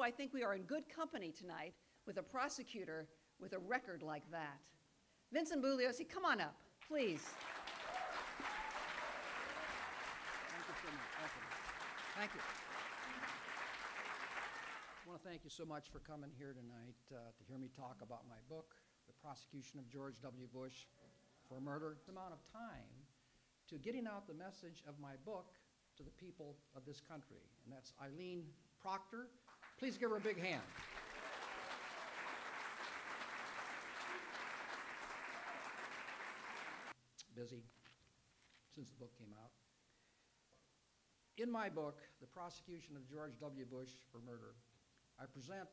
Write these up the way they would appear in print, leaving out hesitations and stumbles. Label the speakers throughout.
Speaker 1: I think we are in good company tonight with a prosecutor with a record like that. Vincent Bugliosi, come on up, please.
Speaker 2: Thank you so much. Thank you. I want to thank you so much for coming here tonight to hear me talk about my book, The Prosecution of George W. Bush for Murder. The amount of time to getting out the message of my book to the people of this country, and that's Eileen Proctor. Please give her a big hand. Busy since the book came out. In my book, The Prosecution of George W. Bush for Murder, I present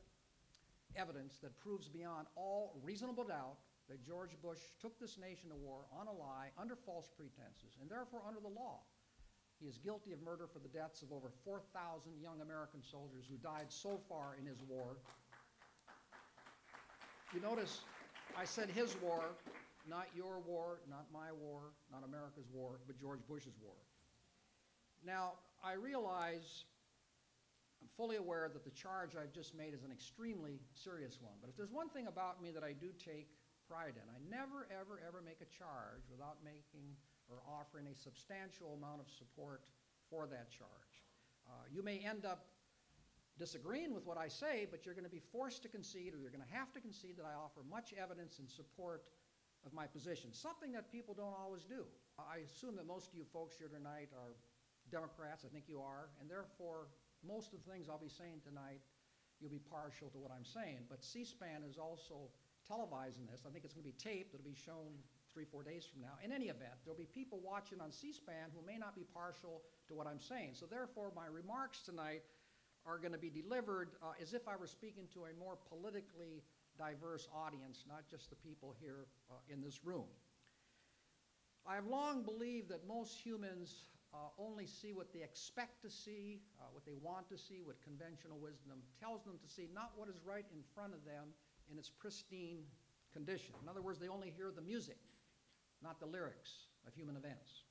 Speaker 2: evidence that proves beyond all reasonable doubt that George Bush took this nation to war on a lie, under false pretenses, and therefore under the law. He is guilty of murder for the deaths of over 4,000 young American soldiers who died so far in his war. You notice I said his war, not your war, not my war, not America's war, but George Bush's war. Now, I realize, I'm fully aware that the charge I've just made is an extremely serious one, but if there's one thing about me that I do take pride in, I never, ever, ever make a charge without making or offering a substantial amount of support for that charge. You may end up disagreeing with what I say, but you're going to be forced to concede, or you're going to have to concede, that I offer much evidence in support of my position, something that people don't always do. I assume that most of you folks here tonight are Democrats. I think you are, and therefore most of the things I'll be saying tonight, you'll be partial to what I'm saying. But C-SPAN is also televising this. I think it's going to be taped. It'll be shown 3-4 days from now. In any event, there'll be people watching on C-SPAN who may not be partial to what I'm saying. So therefore, my remarks tonight are going to be delivered as if I were speaking to a more politically diverse audience, not just the people here in this room. I have long believed that most humans only see what they expect to see, what they want to see, what conventional wisdom tells them to see, not what is right in front of them in its pristine condition. In other words, they only hear the music, not the lyrics of human events.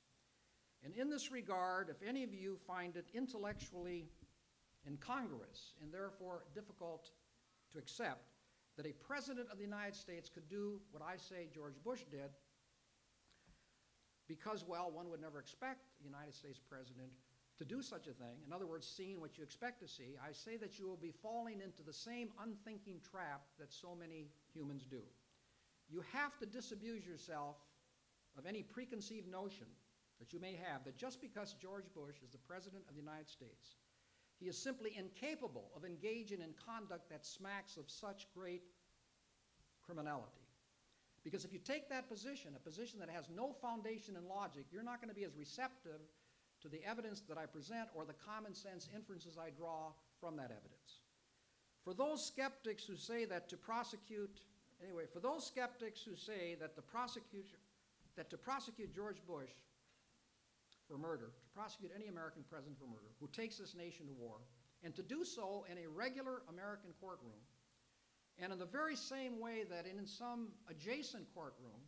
Speaker 2: And in this regard, if any of you find it intellectually incongruous and therefore difficult to accept that a president of the United States could do what I say George Bush did, because, well, one would never expect the United States president to do such a thing, in other words, seeing what you expect to see, I say that you will be falling into the same unthinking trap that so many humans do. You have to disabuse yourself of any preconceived notion that you may have that just because George Bush is the president of the United States, he is simply incapable of engaging in conduct that smacks of such great criminality. Because if you take that position, a position that has no foundation in logic, you're not going to be as receptive to the evidence that I present or the common sense inferences I draw from that evidence. For those skeptics who say that to prosecute, anyway, for those skeptics who say that to prosecute George Bush for murder, to prosecute any American president for murder who takes this nation to war, and to do so in a regular American courtroom, and in the very same way that in some adjacent courtroom,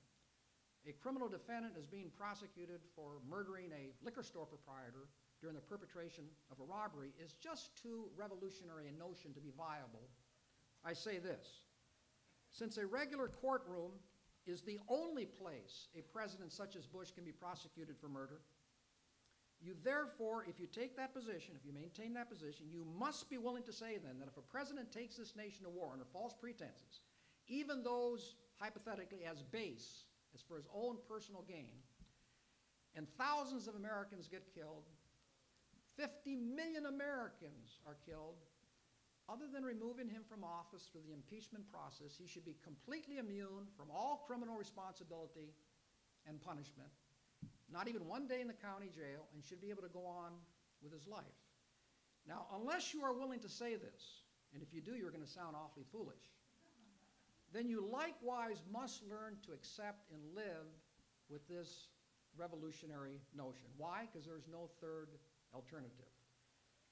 Speaker 2: a criminal defendant is being prosecuted for murdering a liquor store proprietor during the perpetration of a robbery, is just too revolutionary a notion to be viable. I say this: since a regular courtroom is the only place a president such as Bush can be prosecuted for murder, you therefore, if you take that position, if you maintain that position, you must be willing to say then that if a president takes this nation to war under false pretenses, even those hypothetically as base as for his own personal gain, and thousands of Americans get killed, 50 million Americans are killed, other than removing him from office through the impeachment process, he should be completely immune from all criminal responsibility and punishment, not even one day in the county jail, and should be able to go on with his life. Now, unless you are willing to say this, and if you do, you're going to sound awfully foolish, then you likewise must learn to accept and live with this revolutionary notion. Why? Because there's no third alternative.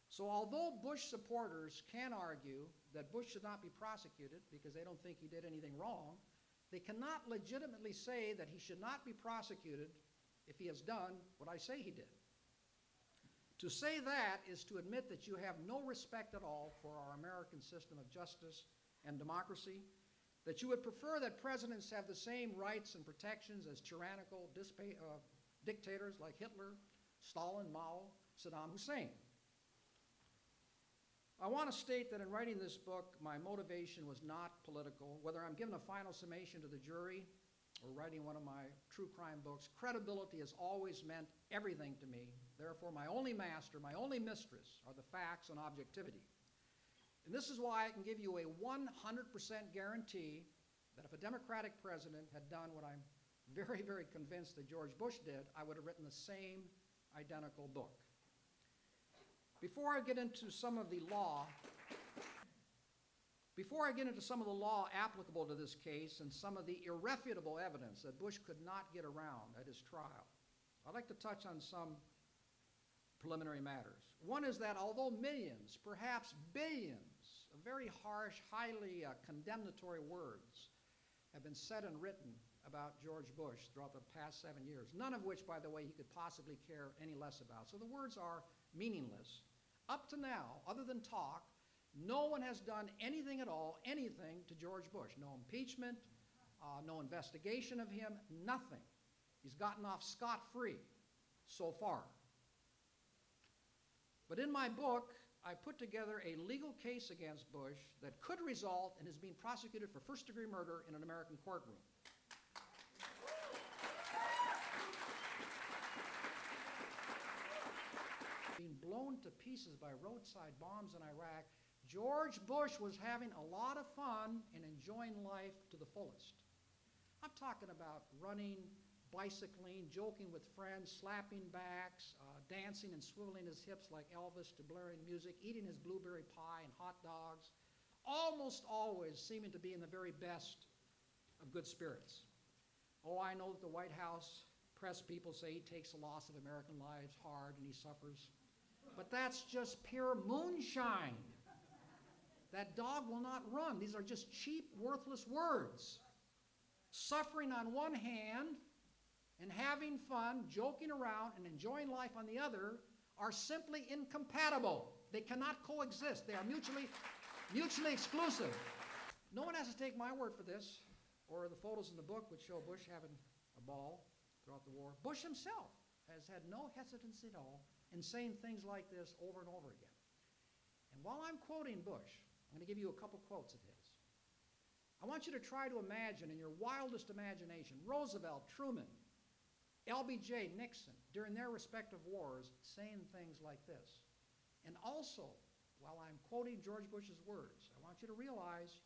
Speaker 2: So although Bush supporters can argue that Bush should not be prosecuted because they don't think he did anything wrong, they cannot legitimately say that he should not be prosecuted if he has done what I say he did. To say that is to admit that you have no respect at all for our American system of justice and democracy, that you would prefer that presidents have the same rights and protections as tyrannical dictators like Hitler, Stalin, Mao, Saddam Hussein. I want to state that in writing this book, my motivation was not political. Whether I'm giving a final summation to the jury or writing one of my true crime books, credibility has always meant everything to me. Therefore, my only master, my only mistress are the facts and objectivity. And this is why I can give you a 100% guarantee that if a Democratic president had done what I'm very, very convinced that George Bush did, I would have written the same identical book. Before I get into some of the law applicable to this case and some of the irrefutable evidence that Bush could not get around at his trial, I'd like to touch on some preliminary matters. One is that although millions, perhaps billions, of very harsh, highly condemnatory words have been said and written about George Bush throughout the past 7 years, none of which, by the way, he could possibly care any less about. So the words are meaningless. Up to now, other than talk, no one has done anything at all, anything to George Bush. No impeachment, no investigation of him, nothing. He's gotten off scot-free so far. But in my book, I put together a legal case against Bush that could result in his being prosecuted for first-degree murder in an American courtroom. Being blown to pieces by roadside bombs in Iraq, George Bush was having a lot of fun and enjoying life to the fullest. I'm talking about running, bicycling, joking with friends, slapping backs, dancing and swiveling his hips like Elvis to blaring music, eating his blueberry pie and hot dogs, almost always seeming to be in the very best of good spirits. Oh, I know that the White House press people say he takes the loss of American lives hard and he suffers. But that's just pure moonshine. That dog will not run. These are just cheap, worthless words. Suffering on one hand and having fun, joking around, and enjoying life on the other are simply incompatible. They cannot coexist. They are mutually exclusive. No one has to take my word for this, or the photos in the book which show Bush having a ball throughout the war. Bush himself has had no hesitancy at all in saying things like this over and over again. And while I'm quoting Bush, I'm going to give you a couple quotes of his. I want you to try to imagine in your wildest imagination Roosevelt, Truman, LBJ, Nixon, during their respective wars, saying things like this. And also, while I'm quoting George Bush's words, I want you to realize,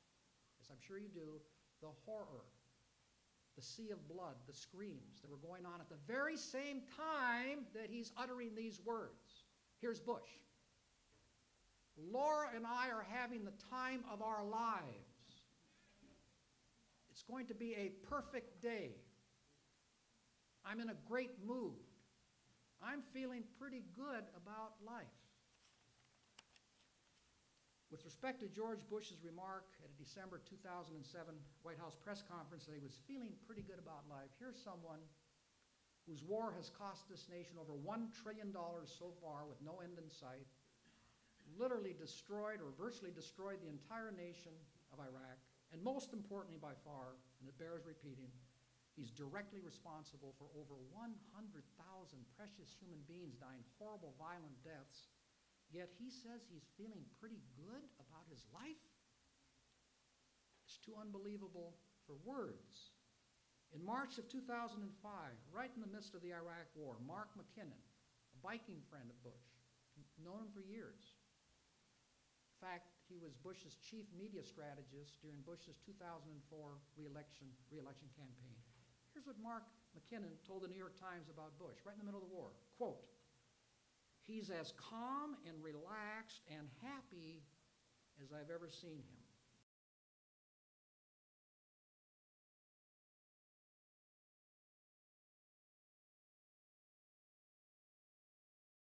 Speaker 2: as I'm sure you do, the horror, the sea of blood, the screams that were going on at the very same time that he's uttering these words. Here's Bush. Laura and I are having the time of our lives. It's going to be a perfect day. I'm in a great mood. I'm feeling pretty good about life. With respect to George Bush's remark at a December 2007 White House press conference that he was feeling pretty good about life, here's someone whose war has cost this nation over $1 trillion so far with no end in sight, literally destroyed or virtually destroyed the entire nation of Iraq, and most importantly by far, and it bears repeating, he's directly responsible for over 100,000 precious human beings dying horrible, violent deaths, yet he says he's feeling pretty good about his life? It's too unbelievable for words. In March of 2005, right in the midst of the Iraq War, Mark McKinnon, a biking friend of Bush, known him for years. In fact, he was Bush's chief media strategist during Bush's 2004 re-election campaign. Here's what Mark McKinnon told the New York Times about Bush, right in the middle of the war. Quote, "He's as calm and relaxed and happy as I've ever seen him.